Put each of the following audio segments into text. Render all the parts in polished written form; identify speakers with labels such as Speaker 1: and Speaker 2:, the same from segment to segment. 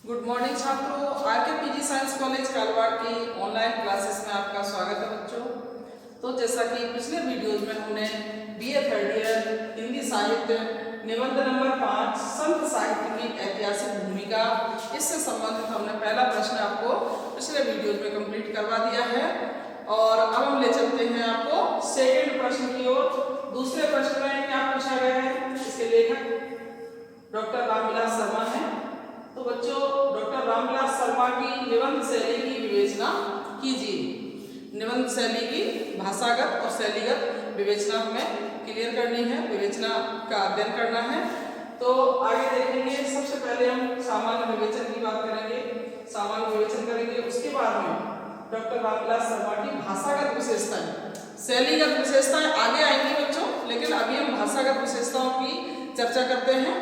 Speaker 1: Good morning छात्रों, are के PG science college Kalwar की ऑनलाइन क्लासेस में आपका स्वागत है बच्चों। तो जैसा कि पिछले वीडियोज में हमने बीए थर्ड ईयर हिंदी साहित्य निबंध नंबर 5 संत साहित्य की ऐतिहासिक भूमिका, इससे संबंधित हमने पहला प्रश्न आपको पिछले वीडियोज में कंप्लीट करवा दिया है। और अब हम ले चलते हैं आपको सेकेंड प्रश्न की ओर। दूसरे प्रश्न में क्या पूछा गया है, इसके लेखक डॉक्टर रामविलास शर्मा है। तो बच्चों, डॉक्टर रामविलास शर्मा की निबंध शैली की विवेचना कीजिए। निबंध शैली की भाषागत और शैलीगत विवेचना हमें क्लियर करनी है, विवेचना का अध्ययन करना है। तो आगे देखेंगे, सबसे पहले हम सामान्य विवेचन की बात करेंगे, सामान्य विवेचन करेंगे। उसके बाद में डॉक्टर रामविलास शर्मा की भाषागत विशेषताएं, शैलीगत विशेषताएं आगे आएंगी बच्चों, लेकिन अभी हम भाषागत विशेषताओं की चर्चा करते हैं।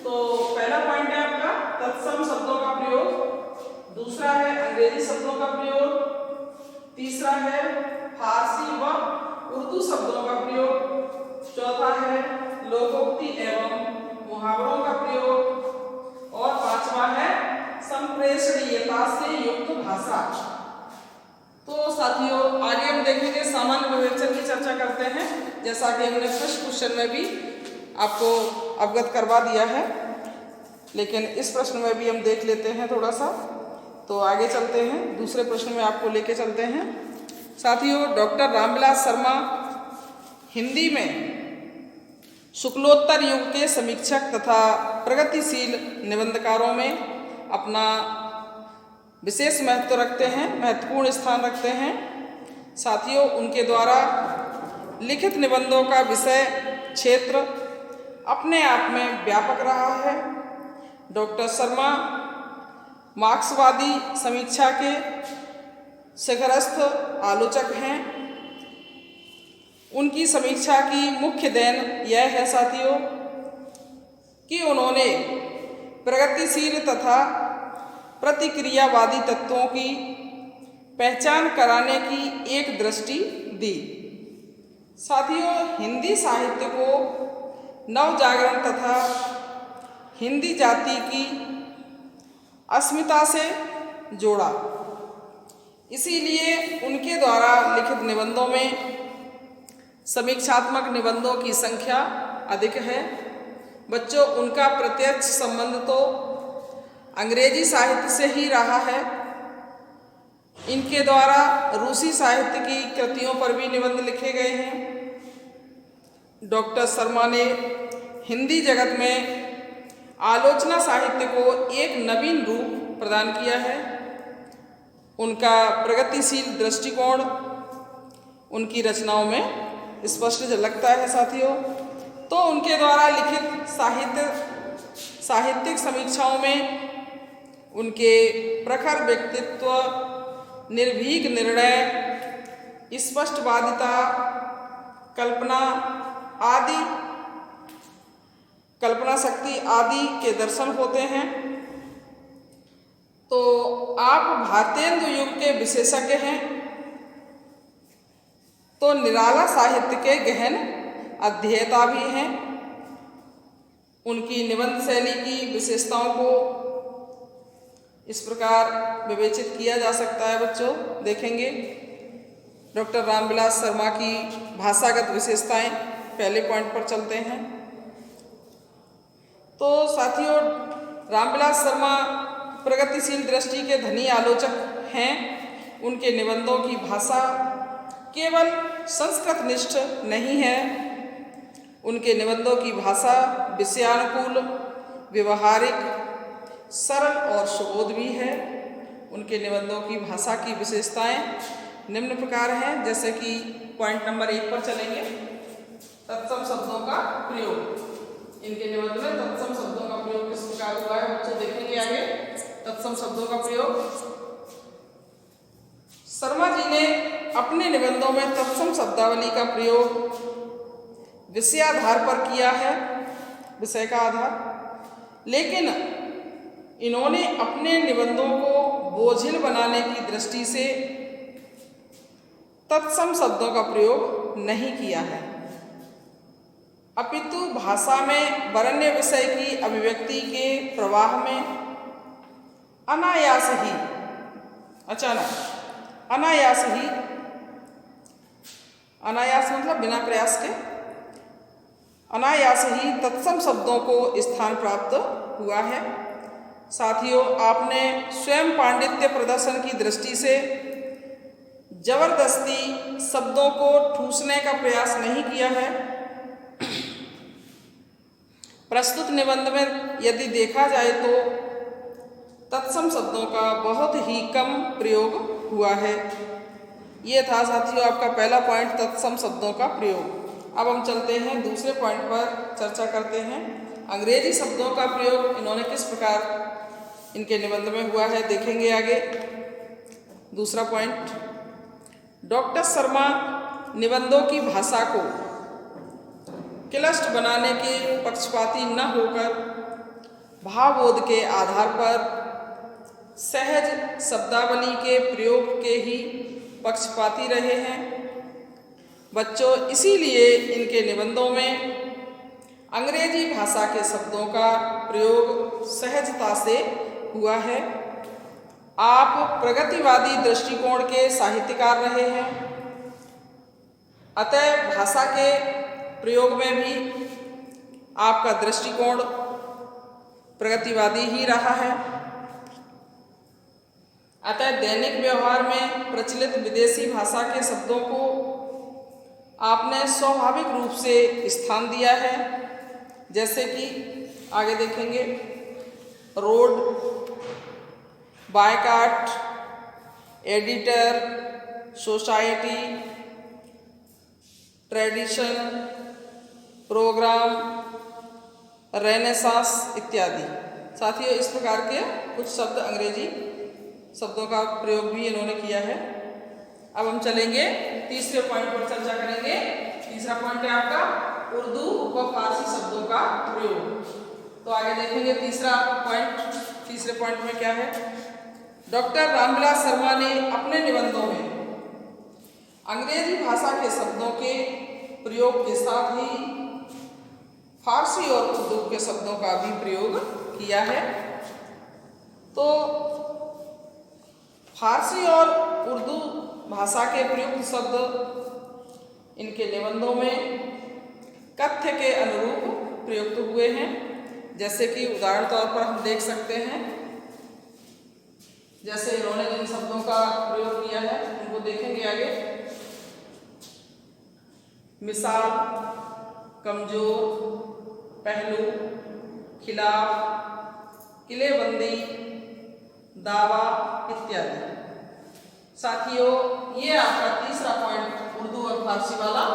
Speaker 1: तो पहला पॉइंट है आपका तत्सम शब्दों का प्रयोग, दूसरा है अंग्रेजी शब्दों का प्रयोग, तीसरा है फारसी व उर्दू शब्दों का प्रयोग, चौथा है लोकोक्ति एवं मुहावरों का प्रयोग और पांचवा है संप्रेषणीयता से युक्त भाषा। तो साथियों, आगे हम देखेंगे सामान्य विवेचन की चर्चा करते हैं, जैसा कि हमने फर्स्ट क्वेश्चन में भी आपको अवगत करवा दिया है, लेकिन इस प्रश्न में भी हम देख लेते हैं थोड़ा सा। तो आगे चलते हैं, दूसरे प्रश्न में आपको लेके चलते हैं। साथियों, डॉक्टर रामविलास शर्मा हिंदी में शुक्लोत्तर युग के समीक्षक तथा प्रगतिशील निबंधकारों में अपना विशेष महत्व रखते हैं, महत्वपूर्ण स्थान रखते हैं। साथियों, उनके द्वारा लिखित निबंधों का विषय क्षेत्र अपने आप में व्यापक रहा है। डॉक्टर शर्मा मार्क्सवादी समीक्षा के शिखरस्थ आलोचक हैं। उनकी समीक्षा की मुख्य देन यह है साथियों कि उन्होंने प्रगतिशील तथा प्रतिक्रियावादी तत्वों की पहचान कराने की एक दृष्टि दी। साथियों, हिंदी साहित्य को नवजागरण तथा हिंदी जाति की अस्मिता से जोड़ा। इसीलिए उनके द्वारा लिखित निबंधों में समीक्षात्मक निबंधों की संख्या अधिक है। बच्चों, उनका प्रत्यक्ष संबंध तो अंग्रेजी साहित्य से ही रहा है। इनके द्वारा रूसी साहित्य की कृतियों पर भी निबंध लिखे गए हैं। डॉक्टर शर्मा ने हिंदी जगत में आलोचना साहित्य को एक नवीन रूप प्रदान किया है। उनका प्रगतिशील दृष्टिकोण उनकी रचनाओं में स्पष्ट झलकता है साथियों। तो उनके द्वारा लिखित साहित्यिक समीक्षाओं में उनके प्रखर व्यक्तित्व, निर्भीक निर्णय, स्पष्टवादिता, कल्पना शक्ति आदि के दर्शन होते हैं। तो आप भारतेंदु युग के विशेषज्ञ हैं, तो निराला साहित्य के गहन अध्येता भी हैं। उनकी निबंध शैली की विशेषताओं को इस प्रकार विवेचित किया जा सकता है। बच्चों, देखेंगे डॉक्टर रामविलास शर्मा की भाषागत विशेषताएं। पहले पॉइंट पर चलते हैं। तो साथियों, रामविलास शर्मा प्रगतिशील दृष्टि के धनी आलोचक हैं। उनके निबंधों की भाषा केवल संस्कृत निष्ठ नहीं है। उनके निबंधों की भाषा विषयानुकूल, व्यवहारिक, सरल और सुबोध भी है। उनके निबंधों की भाषा की विशेषताएं निम्न प्रकार हैं, जैसे कि पॉइंट नंबर 1 पर चलेंगे, तत्सम शब्दों का प्रयोग। इनके निबंध में तत्सम शब्दों का प्रयोग किस प्रकार हुआ है बच्चों, देखेंगे आगे। तत्सम शब्दों का प्रयोग, शर्मा जी ने अपने निबंधों में तत्सम शब्दावली का प्रयोग विषयाधार पर किया है, विषय का आधार। लेकिन इन्होंने अपने निबंधों को बोझिल बनाने की दृष्टि से तत्सम शब्दों का प्रयोग नहीं किया है, अपितु भाषा में वरेण्य विषय की अभिव्यक्ति के प्रवाह में अनायास ही, अचानक, अनायास ही, अनायास मतलब बिना प्रयास के, अनायास ही तत्सम शब्दों को स्थान प्राप्त हुआ है। साथियों, आपने स्वयं पांडित्य प्रदर्शन की दृष्टि से जबरदस्ती शब्दों को ठूसने का प्रयास नहीं किया है। प्रस्तुत निबंध में यदि देखा जाए तो तत्सम शब्दों का बहुत ही कम प्रयोग हुआ है। ये था साथियों आपका पहला पॉइंट, तत्सम शब्दों का प्रयोग। अब हम चलते हैं दूसरे पॉइंट पर, चर्चा करते हैं अंग्रेजी शब्दों का प्रयोग इन्होंने किस प्रकार इनके निबंध में हुआ है, देखेंगे आगे। दूसरा पॉइंट, डॉक्टर शर्मा निबंधों की भाषा को क्लिष्ट बनाने के पक्षपाती न होकर भावबोध के आधार पर सहज शब्दावली के प्रयोग के ही पक्षपाती रहे हैं। बच्चों, इसीलिए इनके निबंधों में अंग्रेजी भाषा के शब्दों का प्रयोग सहजता से हुआ है। आप प्रगतिवादी दृष्टिकोण के साहित्यकार रहे हैं, अतः भाषा के प्रयोग में भी आपका दृष्टिकोण प्रगतिवादी ही रहा है। अतः दैनिक व्यवहार में प्रचलित विदेशी भाषा के शब्दों को आपने स्वाभाविक रूप से स्थान दिया है, जैसे कि आगे देखेंगे road, boycott, editor, society, tradition, programme, renaissance इत्यादि। साथियों, इस प्रकार के कुछ शब्द अंग्रेजी शब्दों का प्रयोग भी इन्होंने किया है। अब हम चलेंगे तीसरे पॉइंट पर, चर्चा करेंगे। तीसरा पॉइंट है आपका उर्दू व फारसी शब्दों का प्रयोग। तो आगे देखेंगे तीसरा पॉइंट, तीसरे पॉइंट में क्या है। डॉक्टर रामविलास शर्मा ने अपने निबंधों में अंग्रेजी भाषा के शब्दों के प्रयोग के साथ ही फारसी और उर्दू के शब्दों का भी प्रयोग किया है। तो फारसी और उर्दू भाषा के प्रयुक्त शब्द इनके निबंधों में कथ्य के अनुरूप प्रयुक्त हुए हैं, जैसे कि उदाहरण तौर पर हम देख सकते हैं। जैसे इन्होंने जिन शब्दों का प्रयोग किया है उनको देखेंगे आगे। मिसाल, कमजोर, पहलू, खिलाफ, किलेबंदी, दावा इत्यादि। साथियों, ये आपका तीसरा पॉइंट उर्दू और फारसी वाला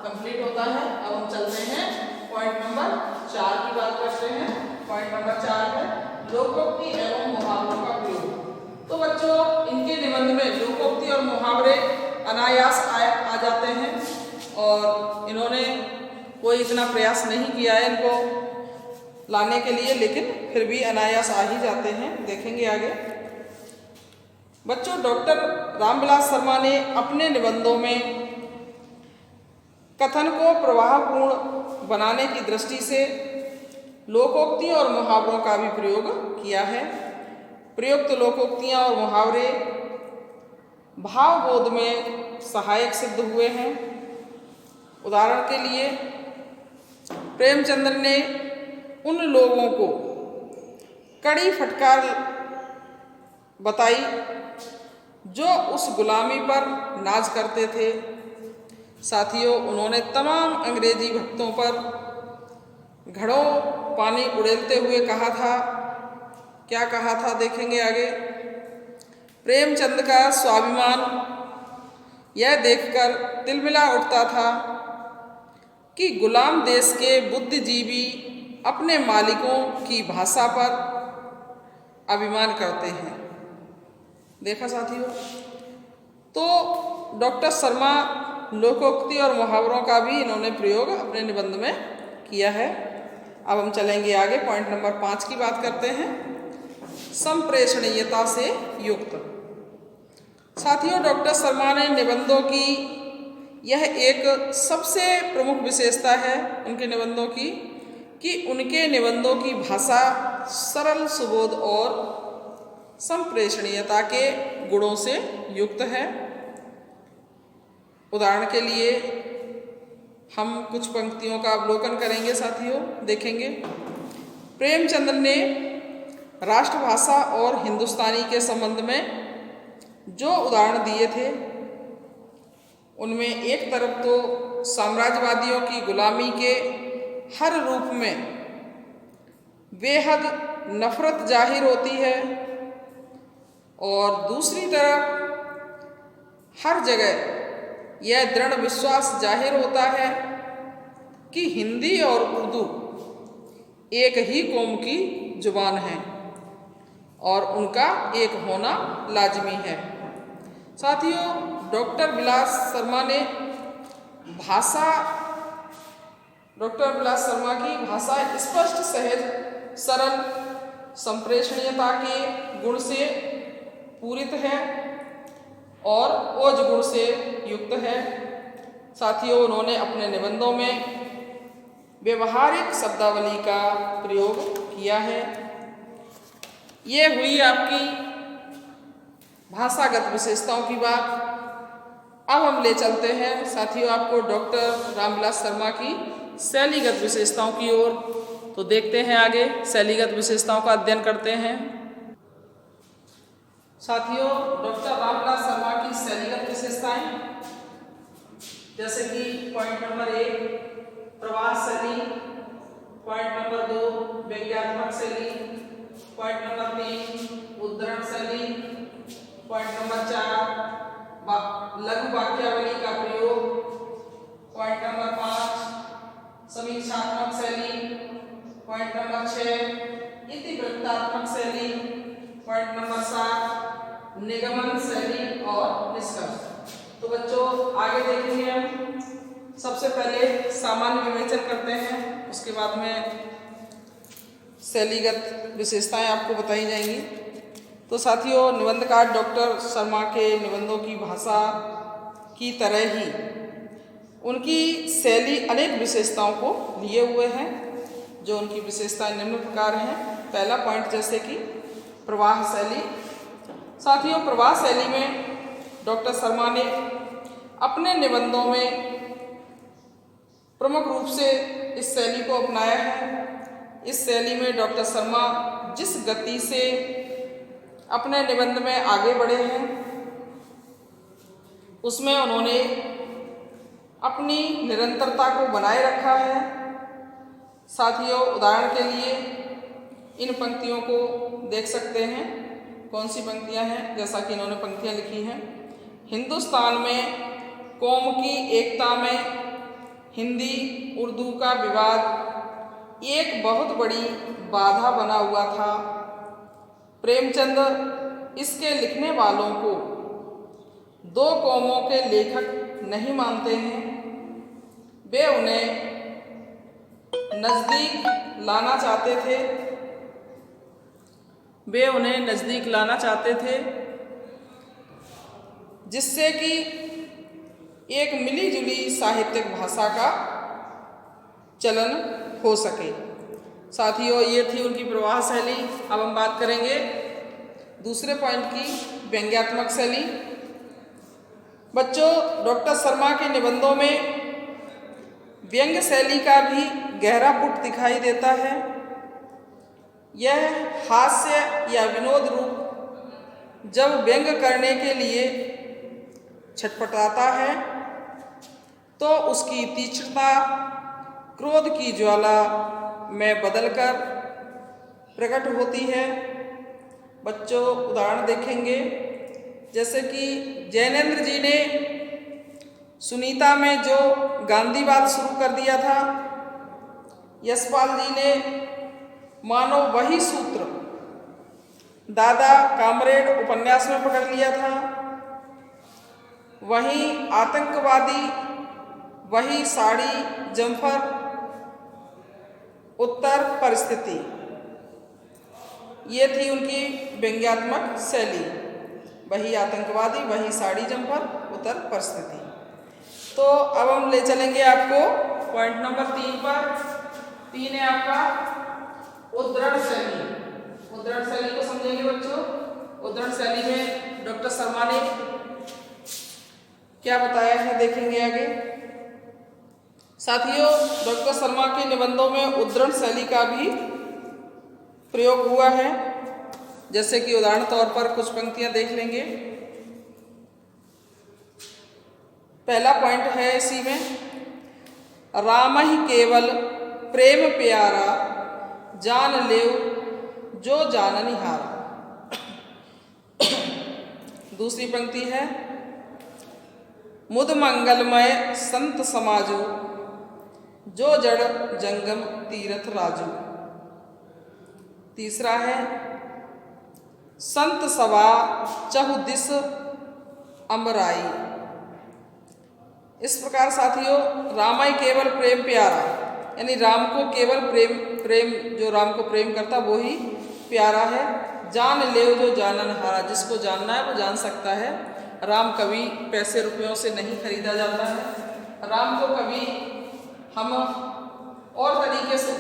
Speaker 1: कंप्लीट होता है। अब हम चलते हैं पॉइंट नंबर 4 की बात करते हैं। पॉइंट नंबर 4 है लोकोक्ति एवं मुहावरों का प्रयोग। तो बच्चों, इनके निबंध में लोकोक्ति और मुहावरे अनायास आ जाते हैं और इन्होंने कोई इतना प्रयास नहीं किया है इनको लाने के लिए, लेकिन फिर भी अनायास आ ही जाते हैं, देखेंगे आगे। बच्चों, डॉक्टर रामविलास शर्मा ने अपने निबंधों में कथन को प्रवाहपूर्ण बनाने की दृष्टि से लोकोक्ति और मुहावरों का भी प्रयोग किया है। प्रयुक्त लोकोक्तियाँ और मुहावरे भावबोध में सहायक सिद्ध हुए हैं। उदाहरण के लिए प्रेमचंद्र ने उन लोगों को कड़ी फटकार बताई जो उस गुलामी पर नाज करते थे। साथियों, उन्होंने तमाम अंग्रेजी भक्तों पर घड़ों पानी उड़ेलते हुए कहा था। क्या कहा था, देखेंगे आगे। प्रेमचंद का स्वाभिमान यह देखकर तिलमिला उठता था कि गुलाम देश के बुद्धिजीवी अपने मालिकों की भाषा पर अभिमान करते हैं। देखा साथियों, तो डॉक्टर शर्मा लोकोक्ति और मुहावरों का भी इन्होंने प्रयोग अपने निबंध में किया है। अब हम चलेंगे आगे, पॉइंट नंबर 5 की बात करते हैं, संप्रेषणीयता से युक्त। साथियों, डॉक्टर शर्मा ने निबंधों की यह एक सबसे प्रमुख विशेषता है उनके निबंधों की कि उनके निबंधों की भाषा सरल, सुबोध और संप्रेषणीयता के गुणों से युक्त है। उदाहरण के लिए हम कुछ पंक्तियों का अवलोकन करेंगे साथियों, देखेंगे। प्रेमचंद ने राष्ट्रभाषा और हिंदुस्तानी के संबंध में जो उदाहरण दिए थे उनमें एक तरफ तो साम्राज्यवादियों की गुलामी के हर रूप में बेहद नफरत जाहिर होती है और दूसरी तरफ हर जगह यह दृढ़ विश्वास जाहिर होता है कि हिंदी और उर्दू एक ही कौम की जुबान है और उनका एक होना लाजमी है। साथियों, डॉक्टर विलास शर्मा की भाषा स्पष्ट, सहज, सरल, संप्रेषणीयता के गुण से पूरित है और ओज गुण से युक्त है। साथियों, उन्होंने अपने निबंधों में व्यवहारिक शब्दावली का प्रयोग किया है। ये हुई आपकी भाषागत विशेषताओं की बात। अब हम ले चलते हैं साथियों आपको डॉक्टर रामविलास शर्मा की शैलीगत विशेषताओं की ओर। तो देखते हैं आगे शैलीगत विशेषताओं का अध्ययन करते हैं। साथियों, डॉक्टर रामविलास शर्मा की शैलीगत विशेषताएं, जैसे कि पॉइंट नंबर 1 प्रवास शैली, पॉइंट नंबर 2 व्यंग्यात्मक शैली, पॉइंट नंबर 3 उद्धरण शैली, पॉइंट नंबर 4 लघु वाक्यावली का प्रयोग, पॉइंट नंबर 5 समीक्षात्मक शैली, पॉइंट नंबर 6 इतिवृत्तात्मक शैली, पॉइंट नंबर 7 निगमन शैली और निष्कर्ष। तो बच्चों आगे देखेंगे हम। सबसे पहले सामान्य विवेचन करते हैं, उसके बाद में शैलीगत विशेषताएं आपको बताई जाएंगी। तो साथियों, निबंधकार डॉक्टर शर्मा के निबंधों की भाषा की तरह ही उनकी शैली अनेक विशेषताओं को लिए हुए हैं, जो उनकी विशेषताएं निम्न प्रकार हैं। पहला पॉइंट जैसे कि प्रवाह शैली। साथियों, प्रवाह शैली में डॉक्टर शर्मा ने अपने निबंधों में प्रमुख रूप से इस शैली को अपनाया है। इस शैली में डॉक्टर शर्मा जिस गति से अपने निबंध में आगे बढ़े हैं उसमें उन्होंने अपनी निरंतरता को बनाए रखा है। साथियों, उदाहरण के लिए इन पंक्तियों को देख सकते हैं। कौन सी पंक्तियां हैं? जैसा कि इन्होंने पंक्तियां लिखी हैं। हिंदुस्तान में कौम की एकता में हिंदी उर्दू का विवाद एक बहुत बड़ी बाधा बना हुआ था। प्रेमचंद इसके लिखने वालों को दो कौमों के लेखक नहीं मानते हैं। वे उन्हें नज़दीक लाना चाहते थे जिससे कि एक मिलीजुली साहित्यिक भाषा का चलन हो सके। साथियों, ये थी उनकी प्रवाह शैली। अब हम बात करेंगे दूसरे पॉइंट की, व्यंग्यात्मक शैली। बच्चों, डॉक्टर शर्मा के निबंधों में व्यंग्य शैली का भी गहरा पुट दिखाई देता है। यह हास्य या विनोद रूप जब व्यंग्य करने के लिए छटपटाता है तो उसकी तीक्ष्णता क्रोध की ज्वाला में बदलकर प्रकट होती है। बच्चों, उदाहरण देखेंगे, जैसे कि जैनेन्द्र जी ने सुनीता में जो गांधीवाद शुरू कर दिया था, यशपाल जी ने मानो वही सूत्र दादा कामरेड उपन्यास में पकड़ लिया था। वहीं आतंकवादी वही साड़ी जम्फर उत्तर परिस्थिति, ये थी उनकी व्यंग्यात्मक शैली। वही आतंकवादी वही साड़ी जम्फर उत्तर परिस्थिति। तो अब हम ले चलेंगे आपको पॉइंट नंबर 3 पर। 3 है आपका उद्धरण शैली। उद्धरण शैली को समझेंगे बच्चों। उद्धरण शैली में डॉक्टर शर्मा ने क्या बताया है, देखेंगे आगे। साथियों, डॉक्टर शर्मा के निबंधों में उद्धरण शैली का भी प्रयोग हुआ है, जैसे कि उदाहरण तौर पर कुछ पंक्तियां देख लेंगे। पहला पॉइंट है इसी में, राम ही केवल प्रेम प्यारा, जान लेव जो जाननिहारा। दूसरी पंक्ति है, मुद मंगलमय संत समाजो, जो जड़ जंगम तीरथ राजू। तीसरा है, संत सभा चहुदिस अमराई। इस प्रकार साथियों, रामाय केवल प्रेम प्यारा, यानी राम को केवल प्रेम जो राम को प्रेम करता वो ही प्यारा है। जान लेव जो जाननहारा, जिसको जानना है वो जान सकता है। राम कभी पैसे रुपयों से नहीं खरीदा जाता है। राम को कभी हम और तरीके से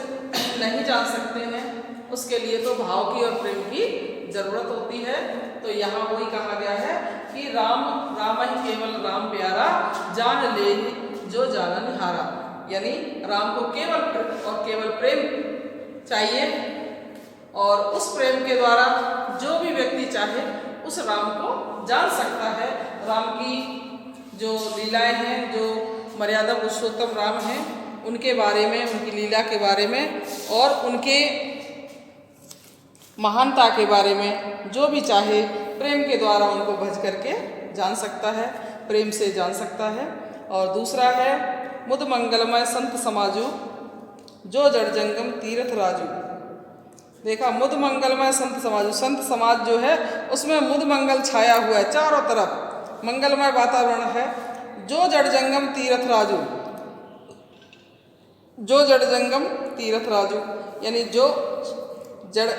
Speaker 1: नहीं जान सकते हैं, उसके लिए तो भाव की और प्रेम की जरूरत होती है। तो यहाँ वही कहा गया है कि राम ही केवल राम प्यारा, जान ले जो जाननहारा, यानी राम को केवल प्रेम चाहिए, और उस प्रेम के द्वारा जो भी व्यक्ति चाहे उस राम को जान सकता है। राम की जो लीलाएं हैं, जो मर्यादा पुरुषोत्तम राम हैं, उनके बारे में, उनकी लीला के बारे में और उनके महानता के बारे में जो भी चाहे प्रेम के द्वारा उनको भज करके जान सकता है, प्रेम से जान सकता है। और दूसरा है, मुद मंगलमय संत समाजू, जो जड़ जंगम तीरथ राजू। देखा, मुद मंगलमय संत समाजू, संत समाज जो है उसमें मुद मंगल छाया हुआ है, चारों तरफ मंगलमय वातावरण है। जो जड़ जंगम तीरथ राजू, जो जड़ जंगम तीरथ राजू, यानी जो जड़,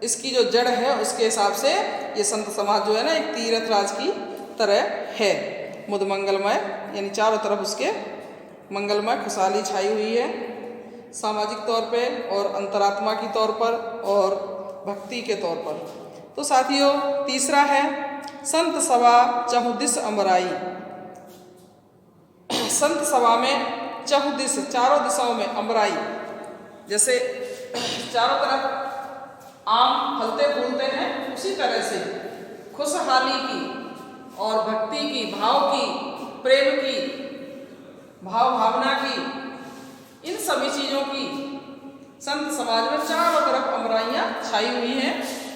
Speaker 1: इसकी जो जड़ है उसके हिसाब से ये संत समाज जो है ना, एक तीरथ राज की तरह है। मुद मंगलमय यानी चारों तरफ उसके मंगलमय खुशहाली छाई हुई है, सामाजिक तौर पे और अंतरात्मा की तौर पर और भक्ति के तौर पर। तो साथियों, तीसरा है, संत सभा चहुदिस अमराई। संत सभा में चहुदिस, चारों दिशाओं में, अमराई जैसे चारों तरफ आम फलते फूलते हैं, उसी तरह से खुशहाली की और भक्ति की, भाव की, प्रेम की, भाव भावना की, इन सभी चीज़ों की संत समाज में चारों तरफ अमराइयाँ छाई हुई हैं।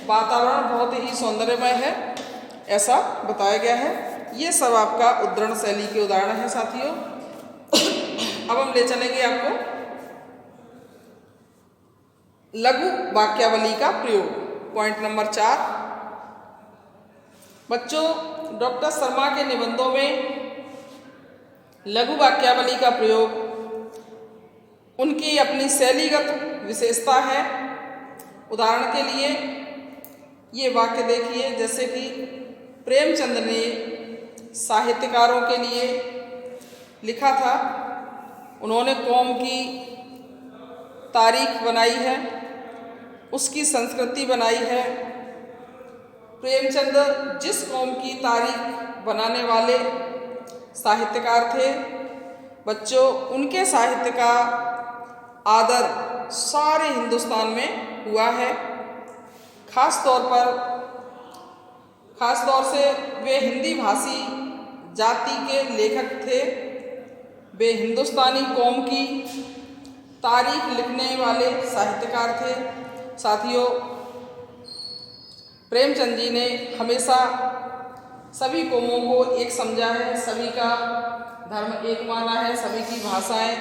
Speaker 1: वातावरण बहुत ही सौंदर्यमय है, ऐसा बताया गया है। ये सब आपका उद्धरण शैली के उदाहरण हैं साथियों। अब हम ले चलेंगे आपको लघु वाक्यावली का प्रयोग, पॉइंट नंबर 4। बच्चों, डॉक्टर शर्मा के निबंधों में लघु वाक्यावली का प्रयोग उनकी अपनी शैलीगत विशेषता है। उदाहरण के लिए ये वाक्य देखिए, जैसे कि प्रेमचंद ने साहित्यकारों के लिए लिखा था, उन्होंने कौम की तारीख बनाई है, उसकी संस्कृति बनाई है। प्रेमचंद जिस कौम की तारीख बनाने वाले साहित्यकार थे, बच्चों उनके साहित्य का आदर सारे हिंदुस्तान में हुआ है। खास तौर से वे हिंदी भाषी जाति के लेखक थे। वे हिंदुस्तानी कौम की तारीख लिखने वाले साहित्यकार थे। साथियों, प्रेमचंद जी ने हमेशा सभी कौमों को एक समझा है, सभी का धर्म एक माना है, सभी की भाषाएं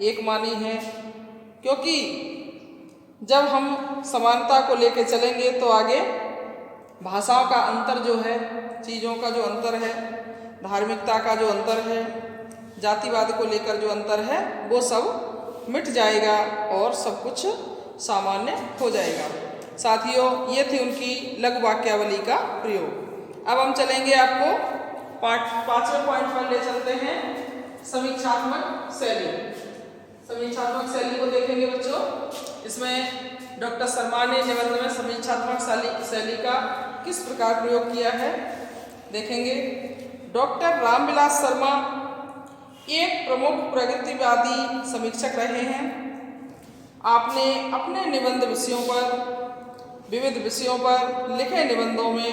Speaker 1: एक मानी हैं, क्योंकि जब हम समानता को लेकर चलेंगे तो आगे भाषाओं का अंतर जो है, चीज़ों का जो अंतर है, धार्मिकता का जो अंतर है, जातिवाद को लेकर जो अंतर है, वो सब मिट जाएगा और सब कुछ सामान्य हो जाएगा। साथियों, ये थी उनकी लघु वाक्यावली का प्रयोग। अब हम चलेंगे आपको पांचवें पॉइंट पर ले चलते हैं, समीक्षात्मक शैली। समीक्षात्मक शैली को देखेंगे बच्चों। इसमें डॉक्टर शर्मा ने निबंध में समीक्षात्मक शैली का किस प्रकार प्रयोग किया है देखेंगे। डॉक्टर रामविलास शर्मा एक प्रमुख प्रगतिवादी समीक्षक रहे हैं। आपने अपने निबंध विषयों पर विविध विषयों पर लिखे निबंधों में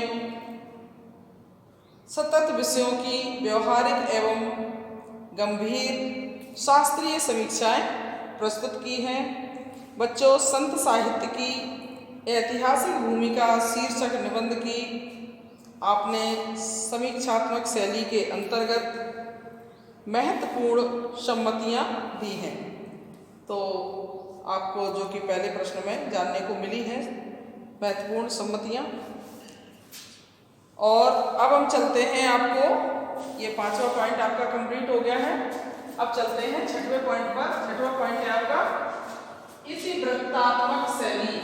Speaker 1: सतत विषयों की व्यवहारिक एवं गंभीर शास्त्रीय समीक्षाएं प्रस्तुत की हैं। बच्चों, संत साहित्य की ऐतिहासिक भूमिका शीर्षक निबंध की आपने समीक्षात्मक शैली के अंतर्गत महत्वपूर्ण सम्मतियां दी हैं। तो आपको जो कि पहले प्रश्न में जानने को मिली है महत्वपूर्ण सम्मतियां। और अब हम चलते हैं, आपको ये 5वां पॉइंट आपका कंप्लीट हो गया है। अब चलते हैं 6वें पॉइंट पर। 6वां पॉइंट है आपका इतिवृत्तात्मक शैली।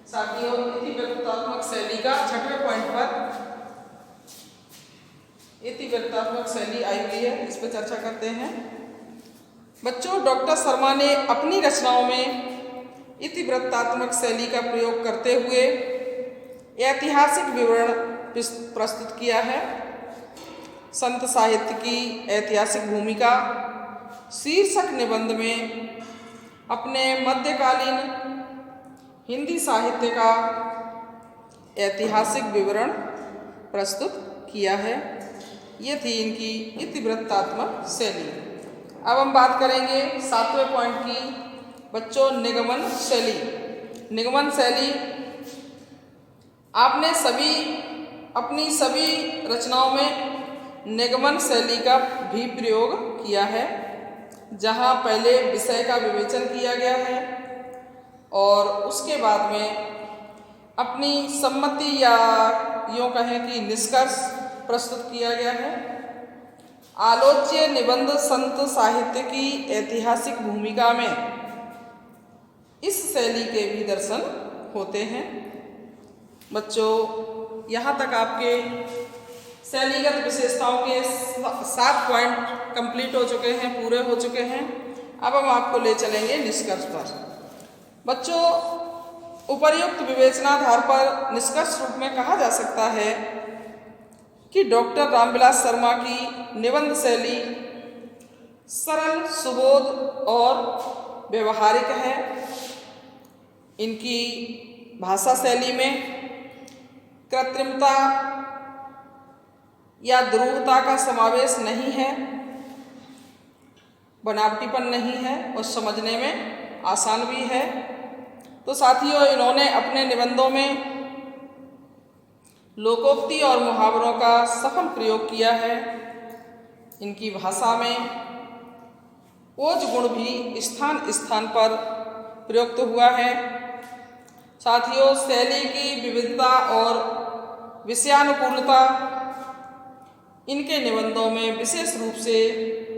Speaker 1: साथियों, इतिवृत्तात्मक शैली का 6वें पॉइंट पर इतिवृत्तात्मक शैली आई हुई है, इस पर चर्चा करते हैं। बच्चों, डॉक्टर शर्मा ने अपनी रचनाओं में इतिवृत्तात्मक शैली का प्रयोग करते हुए ऐतिहासिक विवरण प्रस्तुत किया है। संत साहित्य की ऐतिहासिक भूमिका शीर्षक निबंध में अपने मध्यकालीन हिंदी साहित्य का ऐतिहासिक विवरण प्रस्तुत किया है। ये थी इनकी इतिवृत्तात्मक शैली। अब हम बात करेंगे 7वें पॉइंट की। बच्चों, निगमन शैली। निगमन शैली आपने अपनी सभी रचनाओं में निगमन शैली का भी प्रयोग किया है, जहां पहले विषय का विवेचन किया गया है और उसके बाद में अपनी सम्मति या यूँ कहें कि निष्कर्ष प्रस्तुत किया गया है। आलोच्य निबंध संत साहित्य की ऐतिहासिक भूमिका में इस शैली के भी दर्शन होते हैं। बच्चों, यहाँ तक आपके शैलीगत विशेषताओं के 7 पॉइंट कंप्लीट हो चुके हैं, पूरे हो चुके हैं। अब हम आपको ले चलेंगे निष्कर्ष पर। बच्चों, उपर्युक्त विवेचनाधार पर निष्कर्ष रूप में कहा जा सकता है कि डॉक्टर रामविलास शर्मा की निबंध शैली सरल, सुबोध और व्यवहारिक है। इनकी भाषा शैली में कृत्रिमता या ध्रुवता का समावेश नहीं है, बनावटीपन नहीं है और समझने में आसान भी है। तो साथियों, इन्होंने अपने निबंधों में लोकोक्ति और मुहावरों का सफल प्रयोग किया है। इनकी भाषा में ओज गुण भी स्थान स्थान पर प्रयुक्त हुआ है। साथियों, शैली की विविधता और विषयानुकूलता इनके निबंधों में विशेष रूप से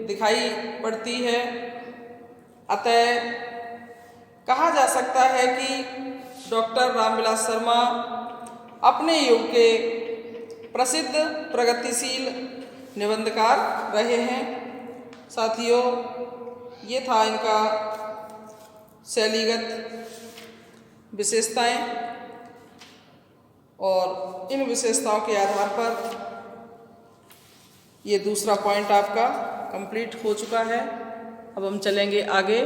Speaker 1: दिखाई पड़ती है। अतः कहा जा सकता है कि डॉक्टर रामविलास शर्मा अपने युग के प्रसिद्ध प्रगतिशील निबंधकार रहे हैं। साथियों, ये था इनका शैलीगत विशेषताएं और इन विशेषताओं के आधार पर ये दूसरा पॉइंट आपका कंप्लीट हो चुका है। अब हम चलेंगे आगे।